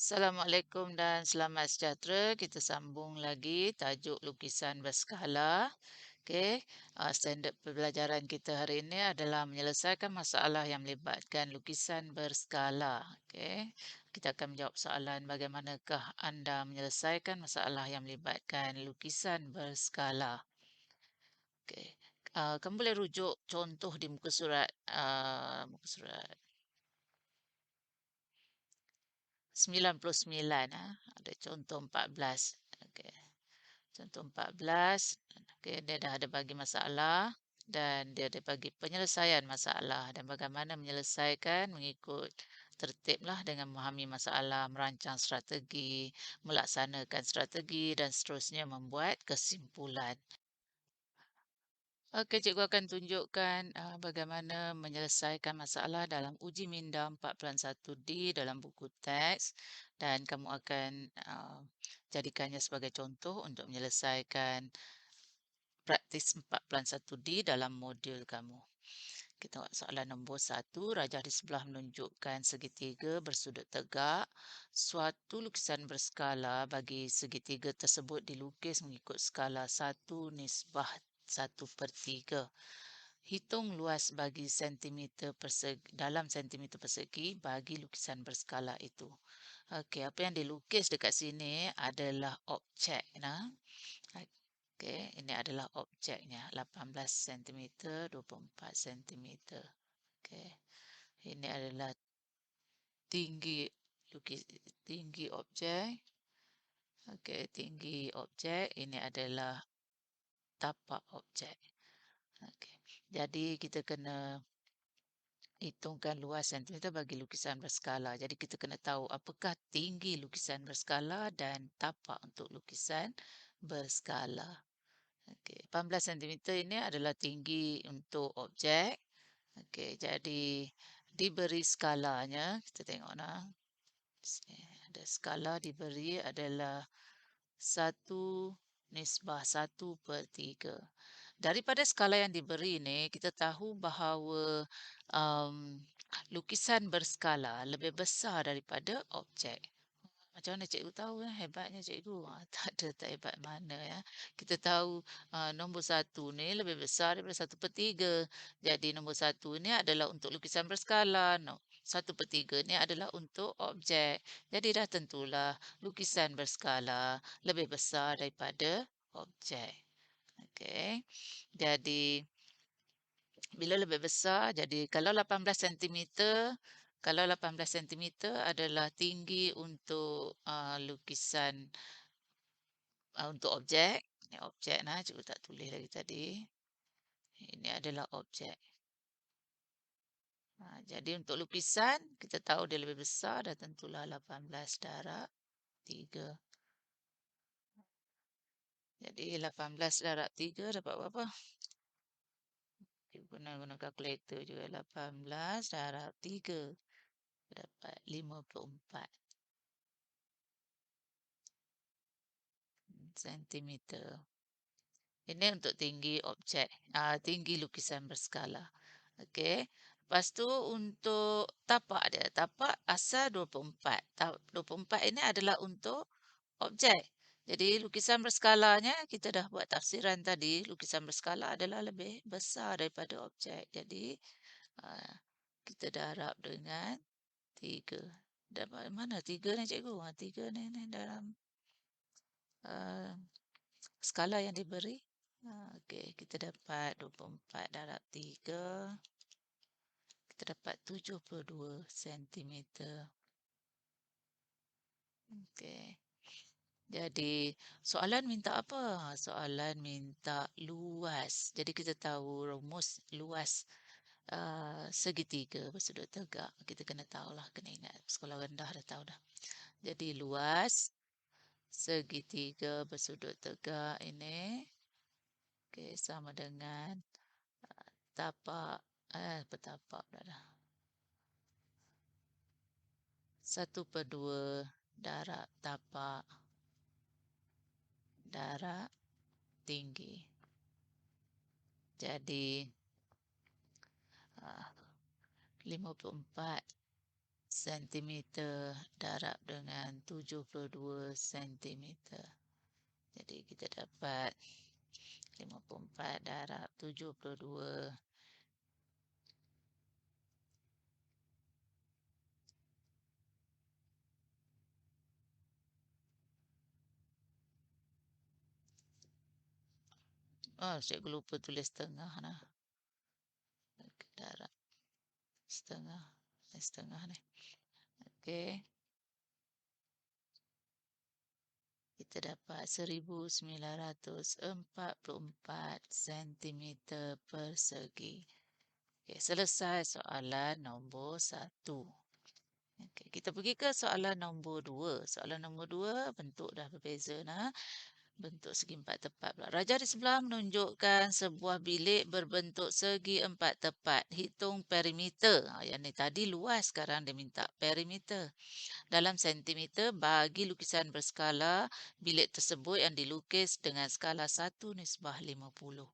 Assalamualaikum dan selamat sejahtera. Kita sambung lagi tajuk lukisan berskala. Okey, standard pembelajaran kita hari ini adalah menyelesaikan masalah yang melibatkan lukisan berskala. Okey, kita akan menjawab soalan bagaimanakah anda menyelesaikan masalah yang melibatkan lukisan berskala. Okey, kamu boleh rujuk contoh di muka surat 99, ada contoh 14. Okey. Contoh 14, okey, dia dah ada bagi masalah dan dia ada bagi penyelesaian masalah dan bagaimana menyelesaikan mengikut tertiblah dengan memahami masalah, merancang strategi, melaksanakan strategi dan seterusnya membuat kesimpulan. Okey, cikgu akan tunjukkan bagaimana menyelesaikan masalah dalam uji minda 4.1D dalam buku teks dan kamu akan jadikannya sebagai contoh untuk menyelesaikan praktis 4.1D dalam modul kamu. Kita tengok soalan nombor 1. Rajah di sebelah menunjukkan segitiga bersudut tegak. Suatu lukisan berskala bagi segitiga tersebut dilukis mengikut skala 1:1/3. Hitung luas bagi sentimeter persegi, dalam sentimeter persegi bagi lukisan berskala itu. Okey, apa yang dilukis dekat sini adalah objek. Okey, ini adalah objeknya 18 sentimeter, 24 sentimeter. Okey. Ini adalah tinggi tinggi objek. Okey, tinggi objek ini adalah tapak objek. Okey. Jadi kita kena hitungkan luas sentimeter bagi lukisan berskala. Jadi kita kena tahu apakah tinggi lukisan berskala dan tapak untuk lukisan berskala. Okey, 18 sentimeter ini adalah tinggi untuk objek. Okey, jadi diberi skalanya, kita tengok nah. Sini ada skala diberi adalah 1:1/3. Daripada skala yang diberi ini, kita tahu bahawa um, lukisan berskala lebih besar daripada objek. Macam mana cikgu tahu? Hebatnya cikgu. Tak ada, tak hebat mana ya. Kita tahu nombor 1 ni lebih besar daripada 1/3. Jadi nombor 1 ni adalah untuk lukisan berskala. No, 1/3 ni adalah untuk objek. Jadi dah tentulah lukisan berskala lebih besar daripada objek. Okey. Jadi bila lebih besar, jadi kalau 18 sentimeter, kalau 18 sentimeter adalah tinggi untuk lukisan untuk objek. Ini objek nah, cikgu tak tulis lagi tadi. Ini adalah objek. Jadi untuk lukisan, kita tahu dia lebih besar, dah tentulah 18/3. Jadi 18/3 dapat berapa? Cikgu guna kalkulator juga. 18/3 dapat 54 sentimeter. Ini untuk tinggi objek, tinggi lukisan berskala. Okey. Lepas tu untuk tapak dia. Tapak asal 24. 24 ini adalah untuk objek. Jadi lukisan berskalanya kita dah buat tafsiran tadi. Lukisan berskala adalah lebih besar daripada objek. Jadi kita darab dengan 3. Dapat mana 3 ni cikgu? 3 ni dalam skala yang diberi. Okey, kita dapat 24 darab 3. Kita dapat 72 sentimeter. Okey. Jadi, soalan minta apa? Soalan minta luas. Jadi, kita tahu rumus luas segitiga bersudut tegak. Kita kena tahulah, kena ingat. Sekolah rendah dah tahu dah. Jadi, luas segitiga bersudut tegak ini sama dengan tapak, bertapak dah. 1/2 darab tapak darab tinggi. Jadi 54 sentimeter darab dengan 72 sentimeter. Jadi kita dapat 54 darab 72. Oh, cikgu lupa tulis setengah nah. Darab setengah. Setengah ni. Okey. Kita dapat 1944 sentimeter persegi. Okey, selesai soalan nombor 1. Okey, kita pergi ke soalan nombor 2. Soalan nombor 2 bentuk dah berbeza nah. Bentuk segi empat tepat pula. Raja di sebelah menunjukkan sebuah bilik berbentuk segi empat tepat. Hitung perimeter. Yang ni tadi luas, sekarang dia minta perimeter. Dalam sentimeter, bagi lukisan berskala bilik tersebut yang dilukis dengan skala 1:50.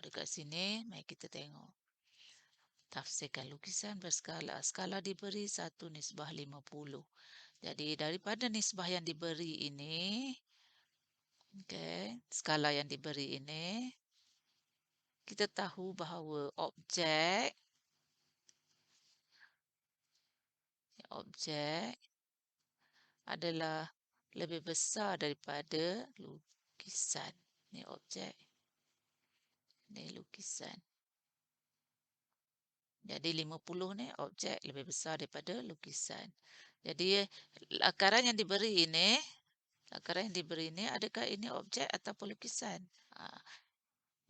Dekat sini, mari kita tengok. Tafsirkan lukisan berskala. Skala diberi 1:50. Jadi, daripada nisbah yang diberi ini, skala yang diberi ini, kita tahu bahawa objek adalah lebih besar daripada lukisan. Ini objek. Ini lukisan. Jadi 50 ni objek lebih besar daripada lukisan. Jadi lakaran yang diberi ini, adakah ini objek ataupun lukisan?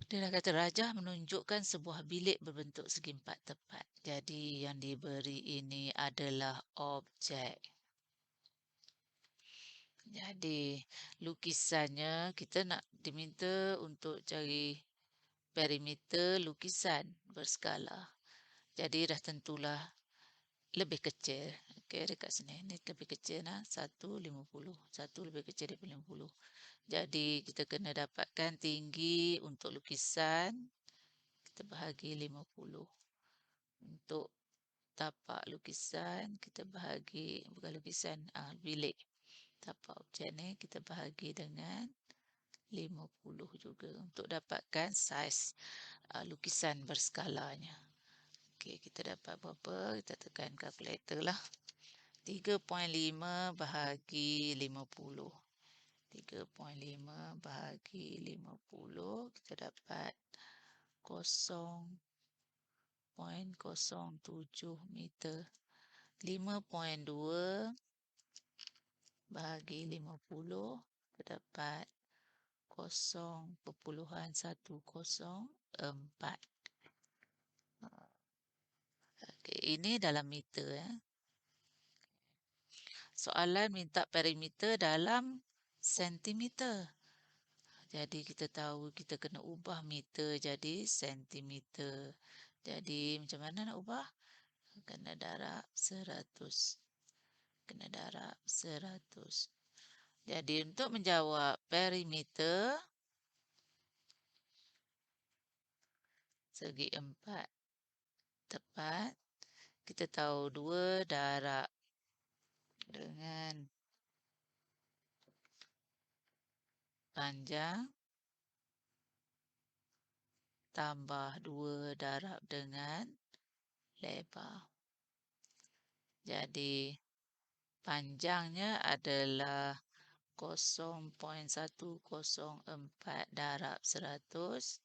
Dia dah kata Raja menunjukkan sebuah bilik berbentuk segi empat tepat. Jadi yang diberi ini adalah objek. Jadi lukisannya kita nak diminta untuk cari perimeter lukisan berskala. Jadi dah tentulah lebih kecil. Okey, dekat sini. Ini lebih kecil nah. 1:50. 1 lebih kecil daripada 50. Jadi kita kena dapatkan tinggi untuk lukisan. Kita bahagi 50. Untuk tapak lukisan, kita bahagi, bukan lukisan, bilik. Tapak objek ni kita bahagi dengan 50 juga untuk dapatkan saiz lukisan berskalanya. Okey, kita dapat berapa? Kita tekan kalkulator lah. 3.5 bahagi 50. 3.5 bahagi 50, kita dapat 0.07 meter. 5.2 bahagi 50, kita dapat 0.104. Okey, ini dalam meter ya. Soalan minta perimeter dalam sentimeter. Jadi kita tahu kita kena ubah meter jadi sentimeter. Jadi macam mana nak ubah? Kena darab 100. Kena darab 100. Jadi untuk menjawab perimeter segi empat tepat, kita tahu 2 darab dengan panjang tambah 2 darab dengan lebar. Jadi panjangnya adalah 0.104 darab 100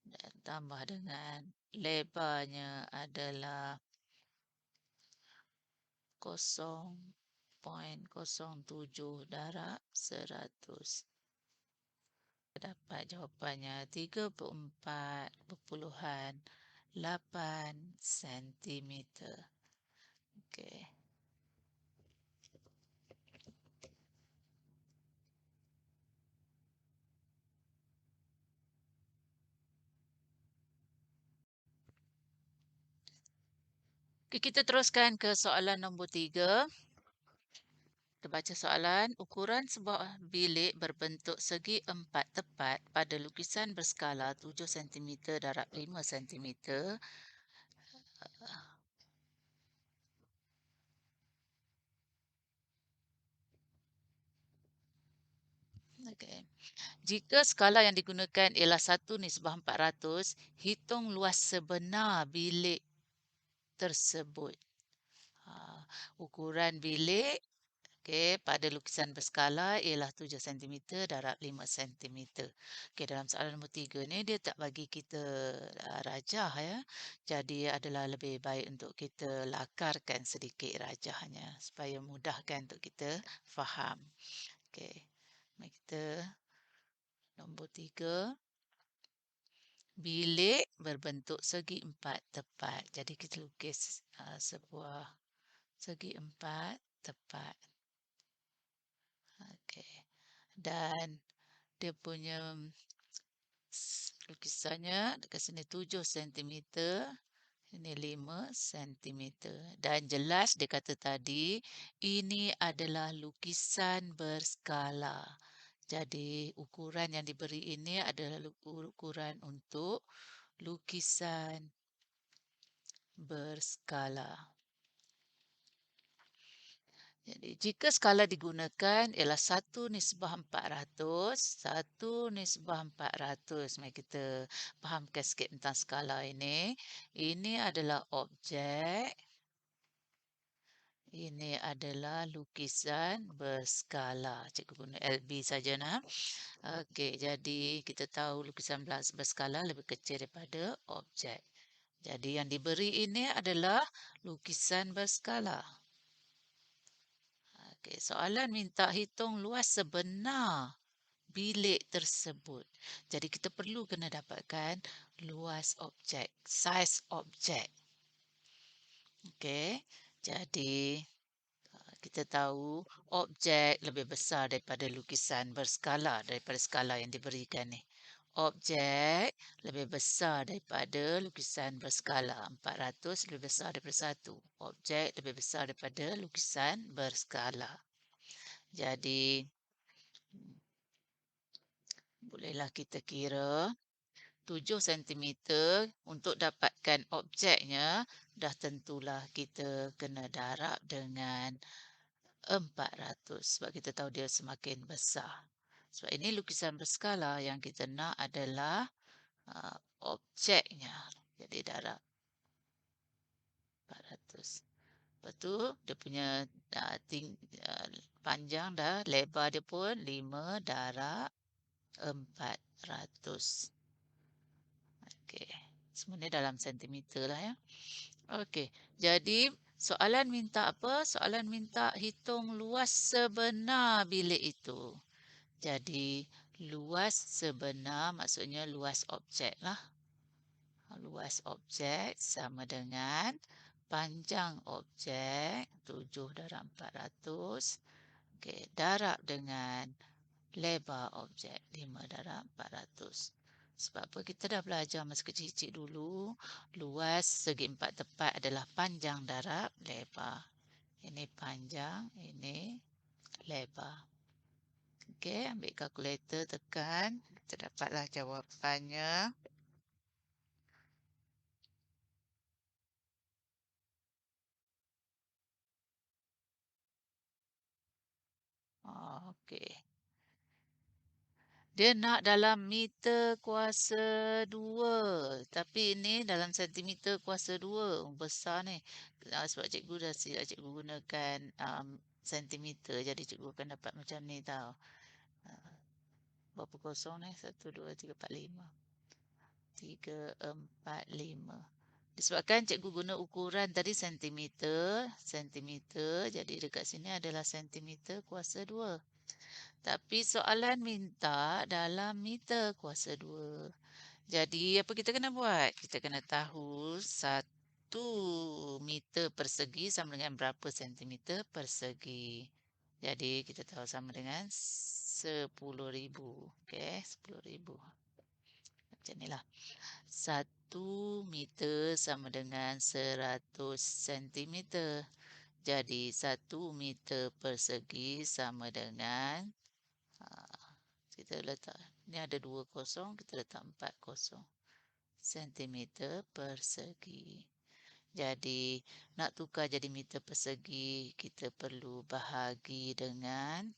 dan tambah dengan lebarnya adalah 0.07 darab 100. Dapat jawapannya 34.8 sentimeter. Okey. Kita teruskan ke soalan nombor 3. Kita baca soalan. Ukuran sebuah bilik berbentuk segi empat tepat pada lukisan berskala 7 cm darab 5 cm Okey. Jika skala yang digunakan ialah 1:400, hitung luas sebenar bilik tersebut. Ukuran bilik pada lukisan berskala ialah 7 sentimeter darab 5 sentimeter. Dalam soalan nombor 3 ni dia tak bagi kita rajah ya. Jadi adalah lebih baik untuk kita lakarkan sedikit rajahnya supaya mudahkan untuk kita faham. Okey. Mari kita nombor 3. Bilik berbentuk segi empat tepat. Jadi kita lukis sebuah segi empat tepat. Okey. Dan dia punya lukisannya dekat sini 7 sentimeter, ini 5 sentimeter. Dan jelas dia kata tadi, ini adalah lukisan berskala. Jadi ukuran yang diberi ini adalah ukuran untuk lukisan berskala. Jadi, jika skala digunakan ialah 1:400, 1:400. Mari kita fahamkan sikit tentang skala ini. Ini adalah objek. Ini adalah lukisan berskala. Cikgu guna LB saja nak. Okey, jadi kita tahu lukisan berskala lebih kecil daripada objek. Jadi yang diberi ini adalah lukisan berskala. Okey, soalan minta hitung luas sebenar bilik tersebut. Jadi kita perlu kena dapatkan luas objek, saiz objek. Okey. Jadi kita tahu objek lebih besar daripada lukisan berskala, daripada skala yang diberikan ni. Objek lebih besar daripada lukisan berskala. 400 lebih besar daripada 1. Objek lebih besar daripada lukisan berskala. Jadi, bolehlah kita kira 7 sentimeter untuk dapatkan objeknya, dah tentulah kita kena darab dengan 400 sebab kita tahu dia semakin besar. Sebab ini lukisan berskala yang kita nak adalah objeknya. Jadi darab 400. Lepas tu dia punya panjang dah, lebar dia pun 5 darab 400. Okey. Semua ni dalam sentimeter lah ya. Okey. Jadi soalan minta apa? Soalan minta hitung luas sebenar bilik itu. Jadi luas sebenar maksudnya luas objek lah. Luas objek sama dengan panjang objek 7 darab 400. Okey, darab dengan lebar objek 5 darab 400. Sebab apa? Kita dah belajar masa kecil-kecil dulu. Luas segi empat tepat adalah panjang darab lebar. Ini panjang, ini lebar. Okey, ambil kalkulator, tekan. Kita dapatlah jawapannya. Okey. Dia nak dalam meter kuasa 2. Tapi ini dalam sentimeter kuasa 2. Besar ni. Sebab cikgu dah silap cikgu gunakan sentimeter. Jadi cikgu akan dapat macam ni tau. Berapa kosong ni? 1, 2, 3, 4, 5. 3, 4, 5. Disebabkan cikgu guna ukuran tadi sentimeter. Sentimeter. Jadi dekat sini adalah sentimeter kuasa 2. Tapi soalan minta dalam meter kuasa 2. Jadi apa kita kena buat? Kita kena tahu 1 meter persegi sama dengan berapa sentimeter persegi. Jadi kita tahu sama dengan 10,000. Okey, 10,000. Macam inilah. 1 meter sama dengan 100 sentimeter. Jadi 1 meter persegi sama dengan kita letak, ni ada 2 kosong, kita letak 4 kosong. Sentimeter persegi. Jadi, nak tukar jadi meter persegi, kita perlu bahagi dengan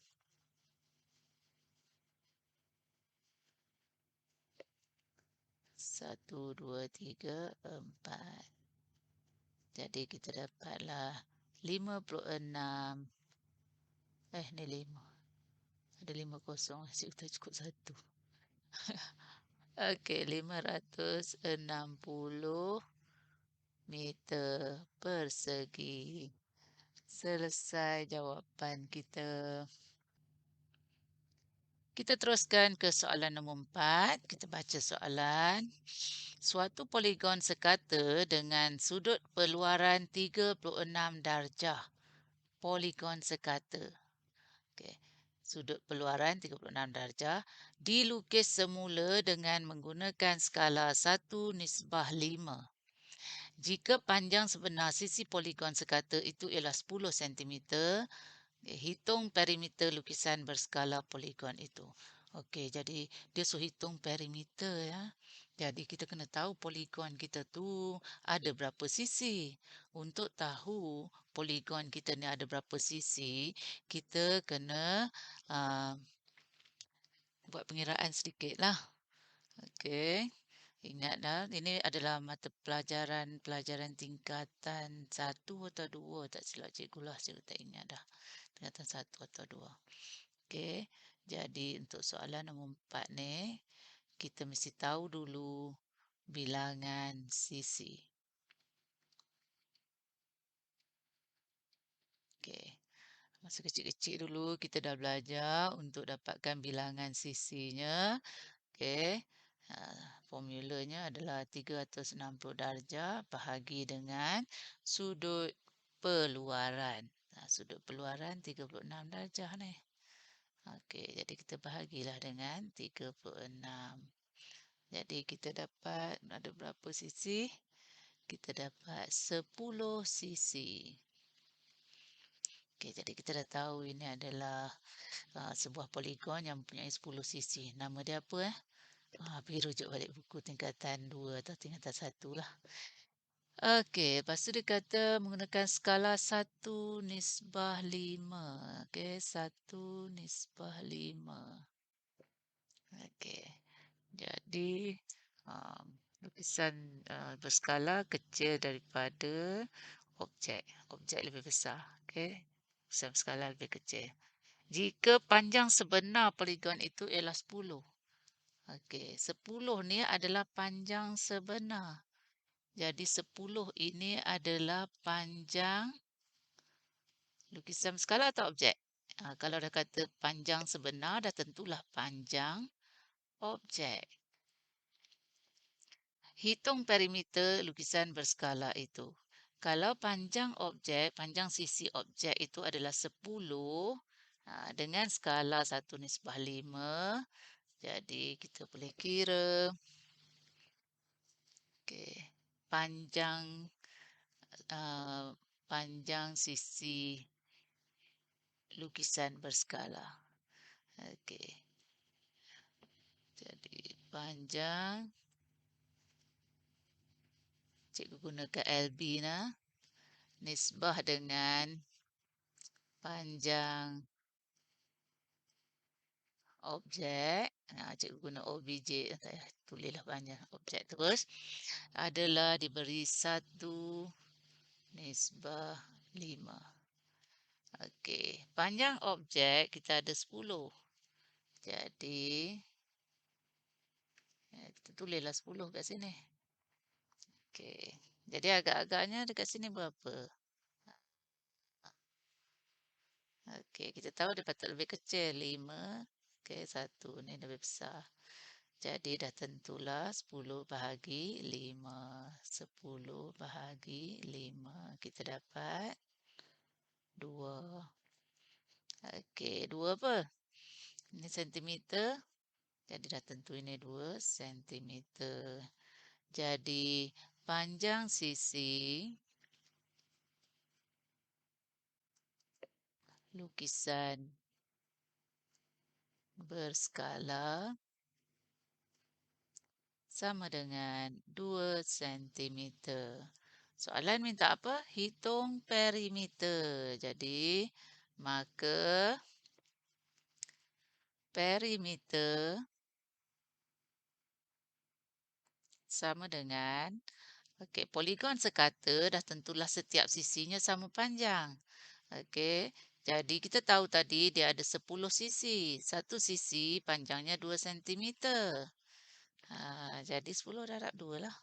1, 2, 3, 4. Jadi kita dapatlah 56. Ni 5. Ada 5 kosong. Asyik kita cukup 1. Okey, 560 meter persegi. Selesai jawapan kita. Kita teruskan ke soalan nombor 4. Kita baca soalan. Suatu poligon sekata dengan sudut perluaran 36 darjah. Poligon sekata. Okey. Sudut perluaran 36 darjah dilukis semula dengan menggunakan skala 1:5. Jika panjang sebenar sisi poligon sekata itu ialah 10 cm, hitung perimeter lukisan berskala poligon itu. Okey, jadi dia suruh hitung perimeter ya. Jadi kita kena tahu poligon kita tu ada berapa sisi. Untuk tahu poligon kita ni ada berapa sisi, kita kena buat pengiraan sedikitlah. Okey. Ingat dah, ini adalah mata pelajaran tingkatan 1 atau 2, tak silap cikgu lah, cikgu tak ingat dah. Tingkatan 1 atau 2. Okey. Jadi untuk soalan nombor 4 ni, kita mesti tahu dulu bilangan sisi. Okey. Masa kecil-kecil dulu kita dah belajar untuk dapatkan bilangan sisinya. Okey. Formulanya adalah 360 darjah bahagi dengan sudut perluaran. Sudut perluaran 36 darjah ni. Okey, jadi kita bahagilah dengan 36. Jadi kita dapat ada berapa sisi? Kita dapat 10 sisi. Okey, jadi kita dah tahu ini adalah sebuah poligon yang mempunyai 10 sisi. Nama dia apa? Pergi rujuk balik buku tingkatan 2 atau tingkatan 1 lah. Okey, lepas tu dia kata menggunakan skala 1:5. Okey, 1:5. Okey. Jadi lukisan berskala kecil daripada objek. Objek lebih besar. Okey. Lukisan berskala lebih kecil. Jika panjang sebenar poligon itu ialah 10. Okey, 10 ni adalah panjang sebenar. Jadi 10 ini adalah panjang lukisan berskala atau objek? Kalau dah kata panjang sebenar, dah tentulah panjang objek. Hitung perimeter lukisan berskala itu. Kalau panjang objek, panjang sisi objek itu adalah 10 dengan skala 1:5. Jadi kita boleh kira panjang sisi lukisan berskala. Okey. Jadi panjang, cikgu gunakan LB nah, nisbah dengan panjang objek. Cikgu guna OBJ, tulislah panjang objek terus. Adalah diberi 1:5. Okey, panjang objek kita ada 10. Jadi kita tulislah 10 kat sini. Okey. Jadi agak-agaknya dekat sini berapa? Okey, kita tahu dia patut lebih kecil. 5. Okey, 1 ni lebih besar. Jadi dah tentulah 10 bahagi 5. 10 bahagi 5. Kita dapat 2. Okey, 2 apa? Ini sentimeter. Jadi dah tentu ini 2 sentimeter. Jadi panjang sisi lukisan berskala sama dengan 2 cm. Soalan minta apa? Hitung perimeter. Jadi, maka perimeter sama dengan, okey, poligon sekata dah tentulah setiap sisinya sama panjang. Okey, jadi kita tahu tadi dia ada 10 sisi. Satu sisi panjangnya 2 sentimeter. Jadi 10 darab 2 lah.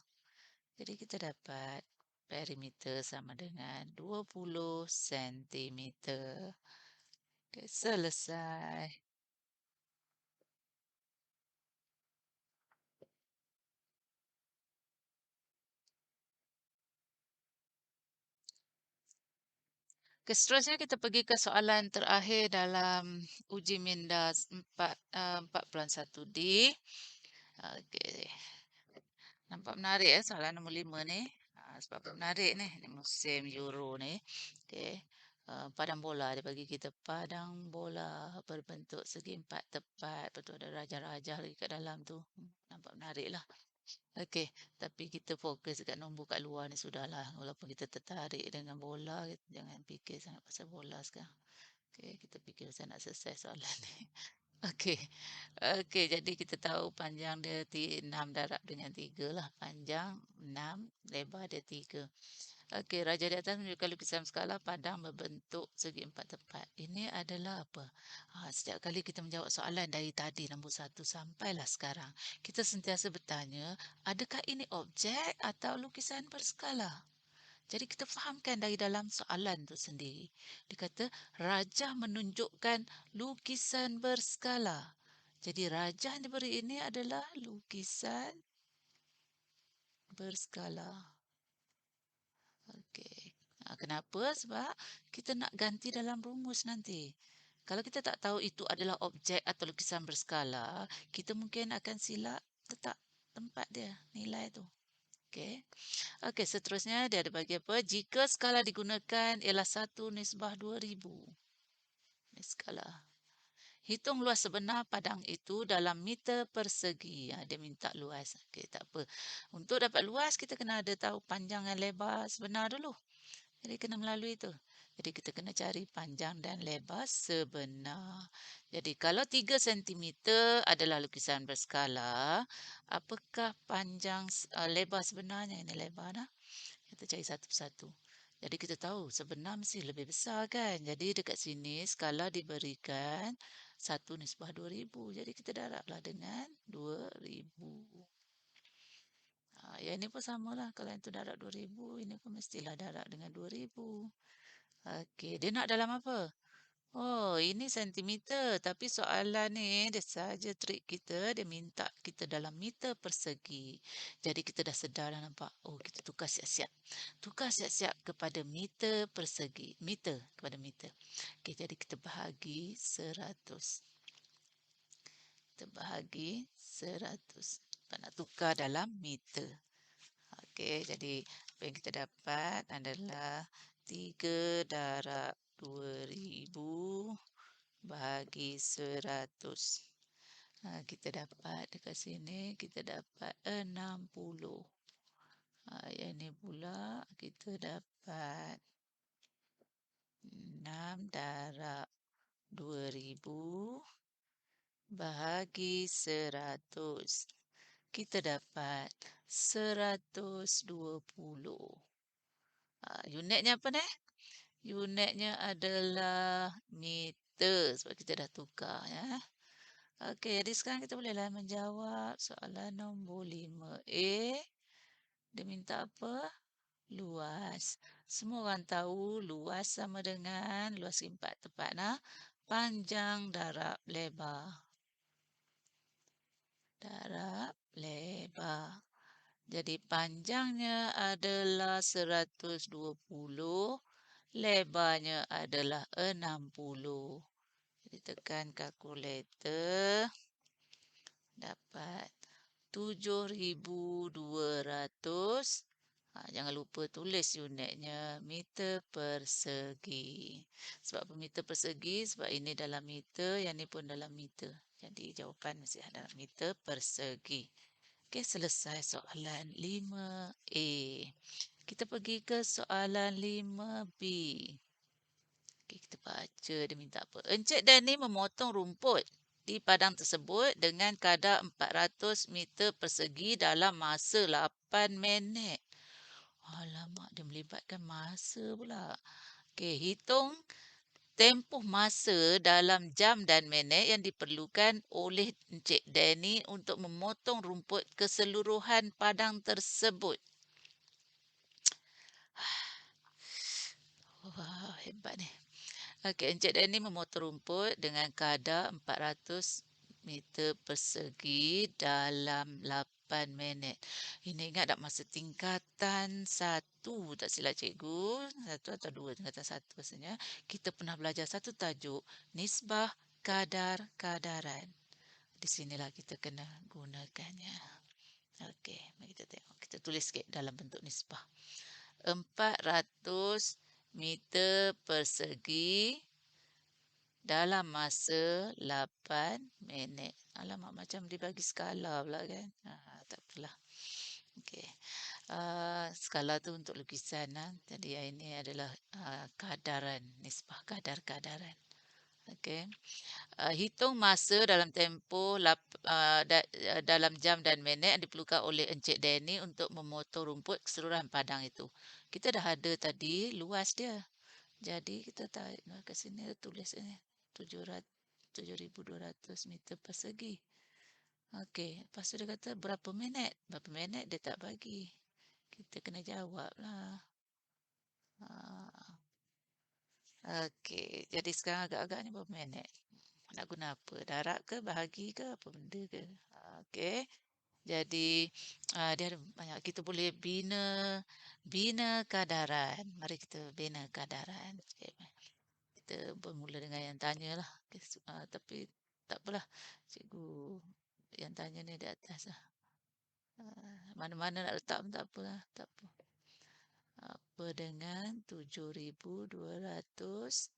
Jadi kita dapat perimeter sama dengan 20 sentimeter. Okey, selesai. Seterusnya kita pergi ke soalan terakhir dalam uji Minda 4.1D. Okey. Nampak menarik soalan nombor 5 ni. Sebab apa menarik ni? Ni musim Euro ni. Okey. Padang bola dia bagi kita padang bola berbentuk segi empat tepat. Betul ada rajah-rajah lagi kat dalam tu. Nampak menarik lah. Okey, tapi kita fokus kat nombor kat luar ni sudahlah. Walaupun kita tertarik dengan bola, kita jangan fikir sangat pasal bola sekarang. Okey, kita fikir saya nak selesai soalan ni. Okey. Okey, jadi kita tahu panjang dia 6 darab dengan 3 lah. Panjang 6, lebar dia 3. Okey, raja di atas menunjukkan lukisan skala padang berbentuk segi empat tepat. Ini adalah apa? Setiap kali kita menjawab soalan dari tadi nombor 1 sampailah sekarang, kita sentiasa bertanya, adakah ini objek atau lukisan berskala? Jadi kita fahamkan dari dalam soalan tu sendiri. Dia kata rajah menunjukkan lukisan berskala. Jadi rajah yang diberi ini adalah lukisan berskala. Okey. Kenapa? Sebab kita nak ganti dalam rumus nanti. Kalau kita tak tahu itu adalah objek atau lukisan berskala, kita mungkin akan silap letak tempat dia, nilai tu. Okey. Okey, seterusnya dia ada bagi apa? Jika skala digunakan ialah 1:2000. Ini skala. Hitung luas sebenar padang itu dalam meter persegi. Dia minta luas. Okey, tak apa. Untuk dapat luas, kita kena ada tahu panjang dan lebar sebenar dulu. Jadi kena melalui itu. Jadi kita kena cari panjang dan lebar sebenar. Jadi kalau 3 sentimeter adalah lukisan berskala, apakah panjang lebar sebenarnya? Ini lebar dah. Kita cari satu-satu. Jadi kita tahu sebenar mesti lebih besar kan. Jadi dekat sini skala diberikan 1:2000. Jadi kita darablah dengan 2000. Yang ini pun samalah. Kalau yang itu darab 2000, ini pun mestilah darab dengan 2000. Okey, dia nak dalam apa? Oh, ini sentimeter. Tapi soalan ni, dia saja trik kita. Dia minta kita dalam meter persegi. Jadi kita dah sedar dah nampak. Oh, kita tukar siap-siap. Tukar siap-siap kepada meter persegi. Meter kepada meter. Okey, jadi kita bahagi 100. Kita bahagi 100. Nak tukar dalam meter. Okey, jadi apa yang kita dapat adalah 3 darab 2000 bahagi 100. Kita dapat dekat sini, kita dapat 60. Yang ini pula kita dapat 6 darab 2000 bahagi 100. Kita dapat 120. Unitnya apa ni? Unitnya adalah meter sebab kita dah tukar ya. Okey, jadi sekarang kita bolehlah menjawab soalan nombor 5A. Dia minta apa? Luas. Semua orang tahu luas sama dengan luas empat tepat nah. Panjang darab lebar. Darab lebar. Jadi panjangnya adalah 120, lebarnya adalah 60. Jadi tekan kalkulator, dapat 7,200. Jangan lupa tulis unitnya meter persegi. Sebab apa meter persegi? Sebab ini dalam meter, yang ini pun dalam meter. Jadi jawapan mesti dalam meter persegi. Okey, selesai soalan 5A. Kita pergi ke soalan 5B. Okey, kita baca dia minta apa. Encik Danny memotong rumput di padang tersebut dengan kadar 400 meter persegi dalam masa 8 minit. Alamak, dia melibatkan masa pula. Okey, hitung tempoh masa dalam jam dan minit yang diperlukan oleh Encik Danny untuk memotong rumput keseluruhan padang tersebut. Wah, hebat ni. Okey, Encik Danny memotong rumput dengan kadar 400 meter persegi dalam 8 minit. Ini ingat tak masa tingkatan 1 tak silap cikgu, 1 atau 2 tingkatan 1 rasanya, kita pernah belajar satu tajuk, nisbah kadar-kadaran. Di sinilah kita kena gunakannya. Okey, mari kita tengok. Kita tulis sikit dalam bentuk nisbah. 400 meter persegi dalam masa 8 minit. Alamak, macam dibagi skala pula kan. Tak apalah. Okey. Skala tu untuk lukisan. Jadi ini adalah kadaran, nisbah kadar-kadaran. Okey. Hitung masa dalam tempoh dalam jam dan minit yang diperlukan oleh Encik Danny untuk memotong rumput keseluruhan padang itu. Kita dah ada tadi luas dia. Jadi kita tarik ke sini tulis ini 7,200 meter persegi. Okey, lepas tu dia kata berapa minit? Berapa minit dia tak bagi. Kita kena jawablah. Okey, jadi sekarang agak-agak ni berapa minit? Nak guna apa? Darab ke, bahagi ke, apa benda ke? Okey. Jadi dia ada banyak, kita boleh bina kadaran. Mari kita bina kadaran. Okay. Kita bermula dengan yang tanya lah. Okay. Tapi tak apalah. Cikgu yang tanya ni di atas lah. Mana-mana nak letak pun tak apalah. Tak apa. Apa dengan 7,200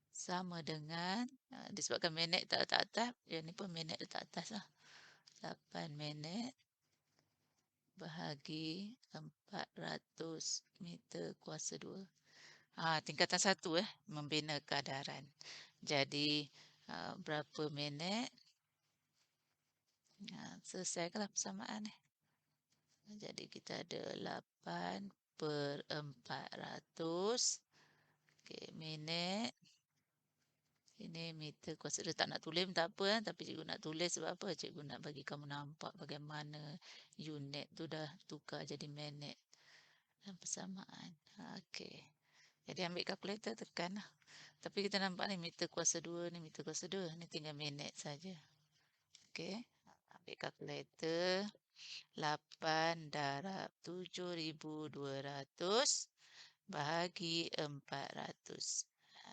sama dengan, disebabkan minit tak letak atas, yang ni pun minit letak atas lah. 8 minit bahagi 400 meter kuasa 2. Tingkatan 1 membina kadaran. Jadi berapa minit? Selesaikanlah persamaan ni. Jadi kita ada 8/400. Okey, minit. Ini meter kuasa 2. Tak nak tulis pun tak apa. Tapi cikgu nak tulis sebab apa? Cikgu nak bagi kamu nampak bagaimana unit tu dah tukar jadi minit. Dan persamaan. Okey. Jadi ambil kalkulator tekan lah. Tapi kita nampak ni meter kuasa 2 ni meter kuasa 2. Ni tinggal minit saja. Okey. Ambil kalkulator. 8 darab 7,200 bahagi 400.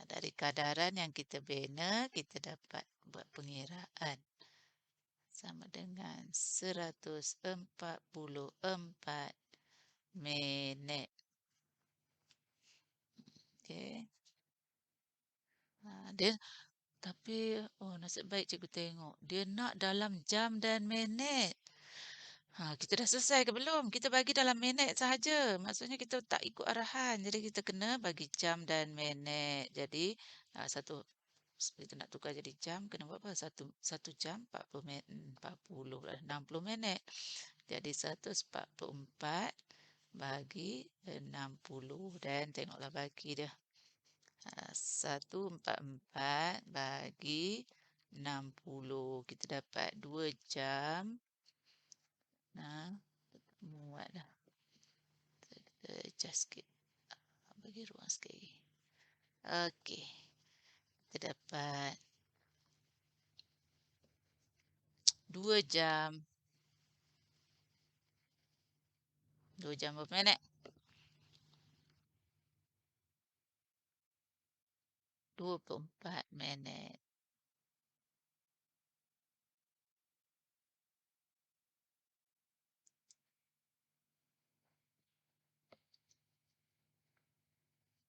Dari kadaran yang kita bina, kita dapat buat pengiraan. Sama dengan 144 minit. Okey. Dia tapi nasib baik cikgu tengok. Dia nak dalam jam dan minit. Kita dah selesai ke belum? Kita bagi dalam minit sahaja. Maksudnya kita tak ikut arahan. Jadi kita kena bagi jam dan minit. Jadi kita nak tukar jadi jam, kena buat apa? Satu jam 40 minit, 60 minit. Jadi 144 bagi 60. Dan tengoklah bagi dia. 144 bagi 60. Kita dapat 2 jam. Muat dah. Kita adjust sikit. Bagi ruang sikit lagi. Okey. Kita dapat 2 jam. 2 jam berapa minit? 24 minit.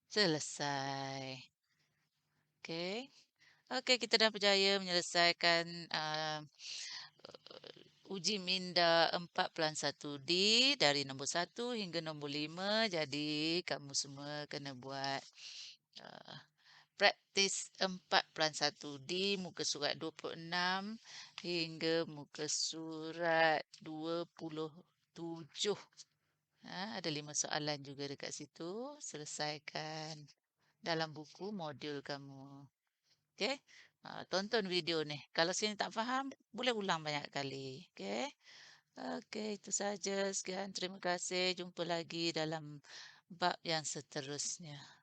Selesai. Okey. Okey, kita dah berjaya menyelesaikan uji minda 4.1D dari nombor 1 hingga nombor 5. Jadi, kamu semua kena buat praktis 4.1 di muka surat 26 hingga muka surat 27. Ada 5 soalan juga dekat situ. Selesaikan dalam buku modul kamu. Okey? Tonton video ni. Kalau sini tak faham, boleh ulang banyak kali. Okey? Okey, itu saja. Sekian, terima kasih. Jumpa lagi dalam bab yang seterusnya.